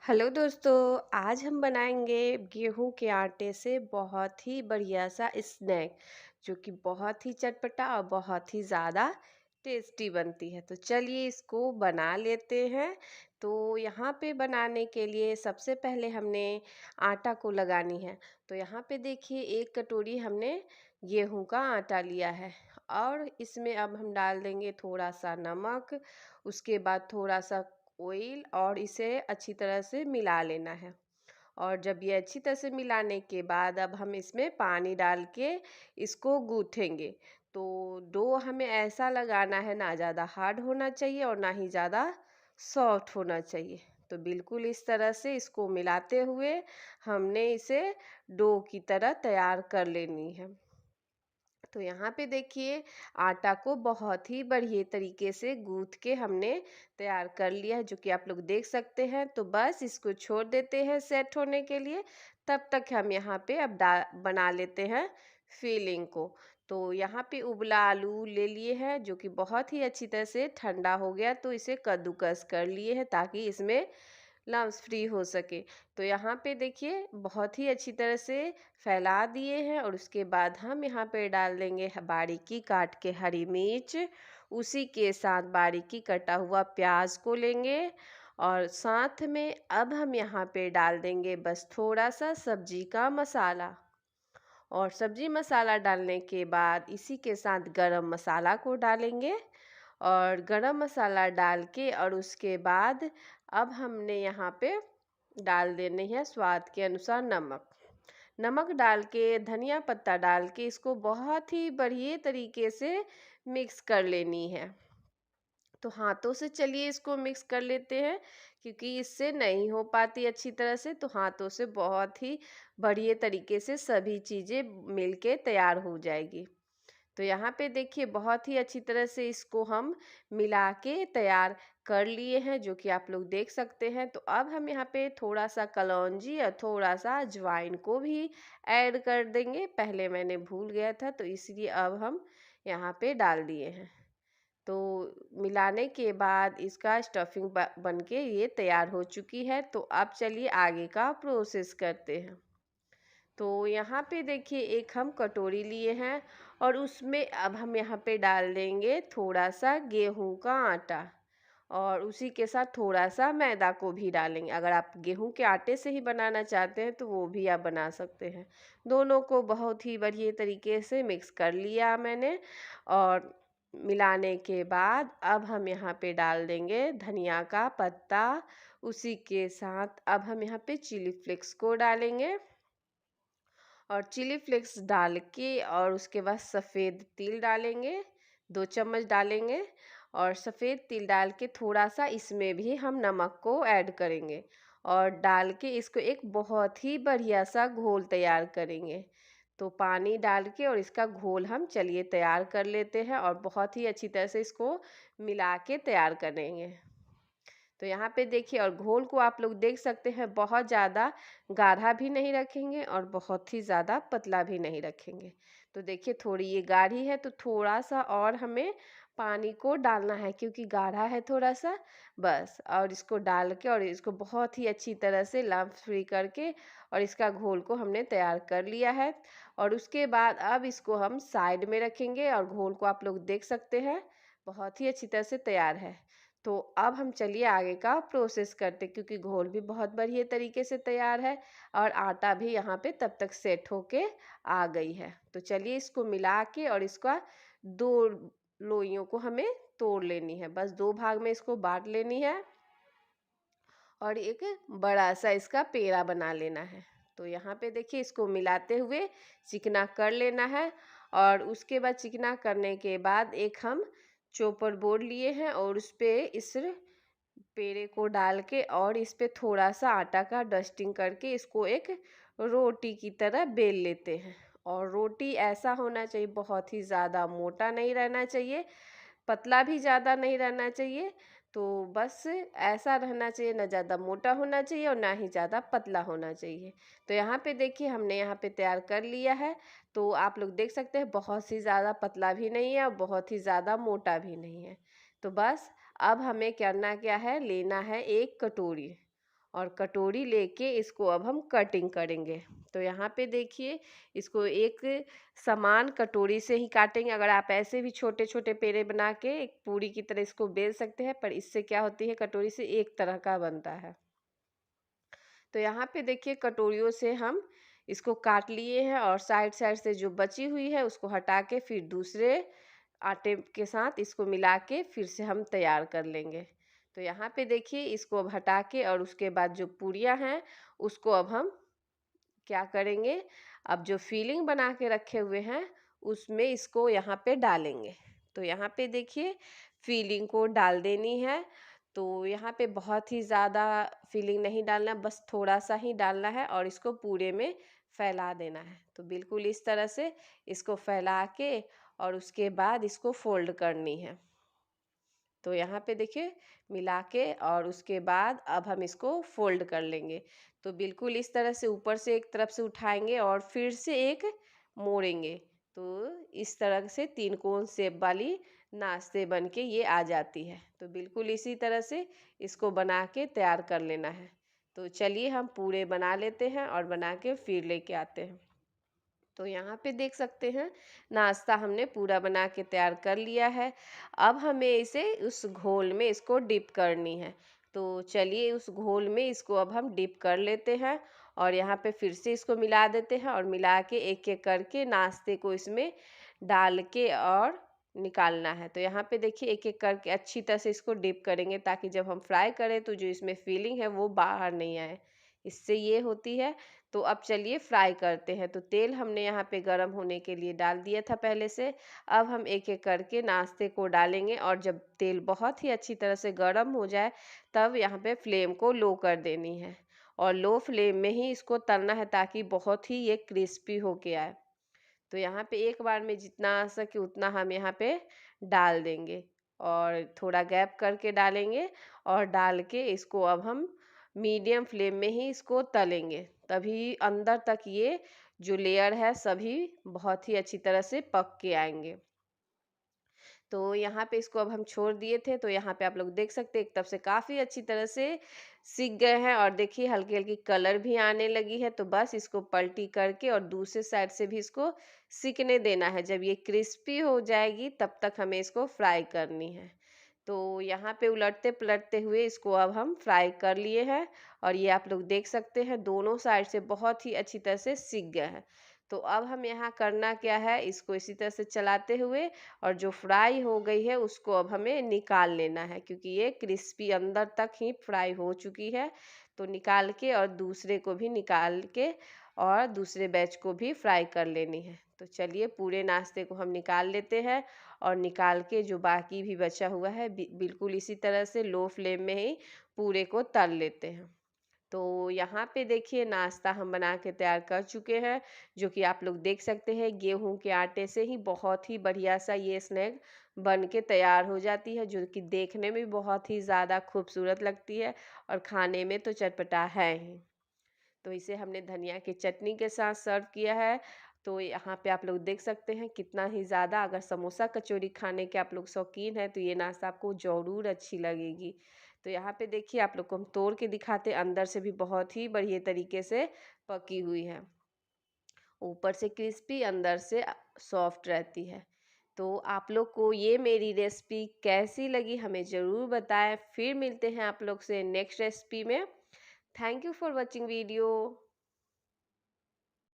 Hello दोस्तों, आज हम बनाएंगे गेहूं के आटे से बहुत ही बढ़िया सा स्नैक जो कि बहुत ही चटपटा और बहुत ही ज़्यादा टेस्टी बनती है। तो चलिए इसको बना लेते हैं। तो यहाँ पे बनाने के लिए सबसे पहले हमने आटा को लगानी है। तो यहाँ पे देखिए 1 कटोरी हमने गेहूं का आटा लिया है और इसमें अब हम डाल देंगे थोड़ा सा नमक, उसके बाद थोड़ा सा ऑयल और इसे अच्छी तरह से मिला लेना है। और जब ये अच्छी तरह से मिलाने के बाद अब हम इसमें पानी डाल के इसको गूँथेंगे। तो डो हमें ऐसा लगाना है, ना ज़्यादा हार्ड होना चाहिए और ना ही ज़्यादा सॉफ्ट होना चाहिए। तो बिल्कुल इस तरह से इसको मिलाते हुए हमने इसे डो की तरह तैयार कर लेनी है। तो यहाँ पे देखिए आटा को बहुत ही बढ़िया तरीके से गूँथ के हमने तैयार कर लिया है, जो कि आप लोग देख सकते हैं। तो बस इसको छोड़ देते हैं सेट होने के लिए। तब तक हम यहाँ पे अब बना लेते हैं फिलिंग को। तो यहाँ पे उबला आलू ले लिए हैं जो कि बहुत ही अच्छी तरह से ठंडा हो गया, तो इसे कद्दूकस कर लिए हैं ताकि इसमें लम्स फ्री हो सके। तो यहाँ पे देखिए बहुत ही अच्छी तरह से फैला दिए हैं और उसके बाद हम यहाँ पे डाल देंगे बारीकी काट के हरी मिर्च, उसी के साथ बारीकी कटा हुआ प्याज को लेंगे और साथ में अब हम यहाँ पे डाल देंगे बस थोड़ा सा सब्जी का मसाला। और सब्जी मसाला डालने के बाद इसी के साथ गरम मसाला को डालेंगे और गरम मसाला डाल के और उसके बाद अब हमने यहाँ पे डाल देने हैं स्वाद के अनुसार नमक। नमक डाल के धनिया पत्ता डाल के इसको बहुत ही बढ़िया तरीके से मिक्स कर लेनी है। तो हाथों से चलिए इसको मिक्स कर लेते हैं, क्योंकि इससे नहीं हो पाती अच्छी तरह से। तो हाथों से बहुत ही बढ़िया तरीके से सभी चीज़ें मिलके तैयार हो जाएगी। तो यहाँ पे देखिए बहुत ही अच्छी तरह से इसको हम मिला के तैयार कर लिए हैं, जो कि आप लोग देख सकते हैं। तो अब हम यहाँ पे थोड़ा सा कलौंजी और थोड़ा सा अजवाइन को भी ऐड कर देंगे। पहले मैंने भूल गया था, तो इसलिए अब हम यहाँ पे डाल दिए हैं। तो मिलाने के बाद इसका स्टफिंग बन के ये तैयार हो चुकी है। तो अब चलिए आगे का प्रोसेस करते हैं। तो यहाँ पे देखिए एक हम कटोरी लिए हैं और उसमें अब हम यहाँ पे डाल देंगे थोड़ा सा गेहूं का आटा और उसी के साथ थोड़ा सा मैदा को भी डालेंगे। अगर आप गेहूं के आटे से ही बनाना चाहते हैं तो वो भी आप बना सकते हैं। दोनों को बहुत ही बढ़िया तरीके से मिक्स कर लिया मैंने और मिलाने के बाद अब हम यहाँ पे डाल देंगे धनिया का पत्ता। उसी के साथ अब हम यहाँ पे चिली फ्लेक्स को डालेंगे और चिली फ्लेक्स डाल के और उसके बाद सफ़ेद तिल डालेंगे, 2 चम्मच डालेंगे। और सफ़ेद तिल डाल के थोड़ा सा इसमें भी हम नमक को ऐड करेंगे और डाल के इसको एक बहुत ही बढ़िया सा घोल तैयार करेंगे। तो पानी डाल के और इसका घोल हम चलिए तैयार कर लेते हैं और बहुत ही अच्छी तरह से इसको मिला के तैयार करेंगे। तो यहाँ पे देखिए और घोल को आप लोग देख सकते हैं, बहुत ज़्यादा गाढ़ा भी नहीं रखेंगे और बहुत ही ज़्यादा पतला भी नहीं रखेंगे। तो देखिए थोड़ी ये गाढ़ी है तो थोड़ा सा और हमें पानी को डालना है, क्योंकि गाढ़ा है थोड़ा सा। बस और इसको डाल के और इसको बहुत ही अच्छी तरह से लम्प फ्री करके और इसका घोल को हमने तैयार कर लिया है। और उसके बाद अब इसको हम साइड में रखेंगे और घोल को आप लोग देख सकते हैं बहुत ही अच्छी तरह से तैयार है। तो अब हम चलिए आगे का प्रोसेस करते, क्योंकि घोल भी बहुत बढ़िया तरीके से तैयार है और आटा भी यहाँ पे तब तक सेट होके आ गई है। तो चलिए इसको मिला के और इसका 2 लोइयों को हमें तोड़ लेनी है। बस 2 भाग में इसको बांट लेनी है और एक बड़ा सा इसका पेड़ा बना लेना है। तो यहाँ पे देखिए इसको मिलाते हुए चिकना कर लेना है और उसके बाद चिकना करने के बाद एक हम चॉपर बोर्ड लिए हैं और उस पे इस पेड़े को डाल के और इस पे थोड़ा सा आटा का डस्टिंग करके इसको एक रोटी की तरह बेल लेते हैं। और रोटी ऐसा होना चाहिए, बहुत ही ज़्यादा मोटा नहीं रहना चाहिए, पतला भी ज़्यादा नहीं रहना चाहिए। तो बस ऐसा रहना चाहिए, ना ज़्यादा मोटा होना चाहिए और ना ही ज़्यादा पतला होना चाहिए। तो यहाँ पे देखिए हमने यहाँ पे तैयार कर लिया है। तो आप लोग देख सकते हैं बहुत ही ज़्यादा पतला भी नहीं है और बहुत ही ज़्यादा मोटा भी नहीं है। तो बस अब हमें करना क्या है, लेना है 1 कटोरी और कटोरी लेके इसको अब हम कटिंग करेंगे। तो यहाँ पे देखिए, इसको एक समान कटोरी से ही काटेंगे। अगर आप ऐसे भी छोटे छोटे पेड़े बना के एक पूरी की तरह इसको बेल सकते हैं, पर इससे क्या होती है, कटोरी से एक तरह का बनता है। तो यहाँ पे देखिए, कटोरियों से हम इसको काट लिए हैं और साइड साइड से जो बची हुई है उसको हटा के फिर दूसरे आटे के साथ इसको मिला के फिर से हम तैयार कर लेंगे। तो यहाँ पे देखिए, इसको अब हटा के और उसके बाद जो पूरियाँ हैं उसको अब हम क्या करेंगे, अब जो फिलिंग बना के रखे हुए हैं उसमें इसको यहाँ पे डालेंगे। तो यहाँ पे देखिए, फिलिंग को डाल देनी है। तो यहाँ पे बहुत ही ज़्यादा फिलिंग नहीं डालना, बस थोड़ा सा ही डालना है और इसको पूरे में फैला देना है। तो बिल्कुल इस तरह से इसको फैला के और उसके बाद इसको फोल्ड करनी है। तो यहाँ पे देखिए, मिला के और उसके बाद अब हम इसको फोल्ड कर लेंगे। तो बिल्कुल इस तरह से ऊपर से एक तरफ से उठाएंगे और फिर से एक मोड़ेंगे। तो इस तरह से तीन कोण शेप वाली नाश्ते बन के ये आ जाती है। तो बिल्कुल इसी तरह से इसको बना के तैयार कर लेना है। तो चलिए हम पूरे बना लेते हैं और बना के फिर लेके आते हैं। तो यहाँ पे देख सकते हैं, नाश्ता हमने पूरा बना के तैयार कर लिया है। अब हमें इसे उस घोल में इसको डिप करनी है। तो चलिए उस घोल में इसको अब हम डिप कर लेते हैं और यहाँ पे फिर से इसको मिला देते हैं और मिला के एक एक करके नाश्ते को इसमें डाल के और निकालना है। तो यहाँ पे देखिए, एक एक करके अच्छी तरह से इसको डिप करेंगे ताकि जब हम फ्राई करें तो जो इसमें फीलिंग है वो बाहर नहीं आए, इससे ये होती है। तो अब चलिए फ्राई करते हैं। तो तेल हमने यहाँ पे गरम होने के लिए डाल दिया था पहले से। अब हम एक एक करके नाश्ते को डालेंगे और जब तेल बहुत ही अच्छी तरह से गरम हो जाए तब यहाँ पे फ्लेम को लो कर देनी है और लो फ्लेम में ही इसको तलना है ताकि बहुत ही ये क्रिस्पी हो के आए। तो यहाँ पे एक बार में जितना आ सके उतना हम यहाँ पे डाल देंगे और थोड़ा गैप करके डालेंगे और डाल के इसको अब हम मीडियम फ्लेम में ही इसको तलेंगे। तभी अंदर तक ये जो लेयर है सभी बहुत ही अच्छी तरह से पक के आएंगे। तो यहाँ पे इसको अब हम छोड़ दिए थे। तो यहाँ पे आप लोग देख सकते हैं एक तरफ से काफ़ी अच्छी तरह से सिक गए हैं और देखिए हल्की हल्की कलर भी आने लगी है। तो बस इसको पलटी करके और दूसरे साइड से भी इसको सिकने देना है। जब ये क्रिस्पी हो जाएगी तब तक हमें इसको फ्राई करनी है। तो यहाँ पे उलटते पलटते हुए इसको अब हम फ्राई कर लिए हैं और ये आप लोग देख सकते हैं दोनों साइड से बहुत ही अच्छी तरह से सिक गए हैं। तो अब हम यहाँ करना क्या है, इसको इसी तरह से चलाते हुए और जो फ्राई हो गई है उसको अब हमें निकाल लेना है, क्योंकि ये क्रिस्पी अंदर तक ही फ्राई हो चुकी है। तो निकाल के और दूसरे को भी निकाल के और दूसरे बैच को भी फ्राई कर लेनी है। तो चलिए पूरे नाश्ते को हम निकाल लेते हैं और निकाल के जो बाकी भी बचा हुआ है बिल्कुल इसी तरह से लो फ्लेम में ही पूरे को तल लेते हैं। तो यहाँ पे देखिए, नाश्ता हम बना के तैयार कर चुके हैं, जो कि आप लोग देख सकते हैं गेहूं के आटे से ही बहुत ही बढ़िया सा ये स्नैक बन के तैयार हो जाती है, जो कि देखने में बहुत ही ज़्यादा खूबसूरत लगती है और खाने में तो चटपटा है ही। तो इसे हमने धनिया की चटनी के साथ सर्व किया है। तो यहाँ पे आप लोग देख सकते हैं कितना ही ज़्यादा, अगर समोसा कचौरी खाने के आप लोग शौकीन हैं तो ये नाश्ता आपको ज़रूर अच्छी लगेगी। तो यहाँ पे देखिए, आप लोग को हम तोड़ के दिखाते, अंदर से भी बहुत ही बढ़िया तरीके से पकी हुई है, ऊपर से क्रिस्पी अंदर से सॉफ्ट रहती है। तो आप लोग को ये मेरी रेसिपी कैसी लगी हमें ज़रूर बताएं। फिर मिलते हैं आप लोग से नेक्स्ट रेसिपी में। Thank you for watching video.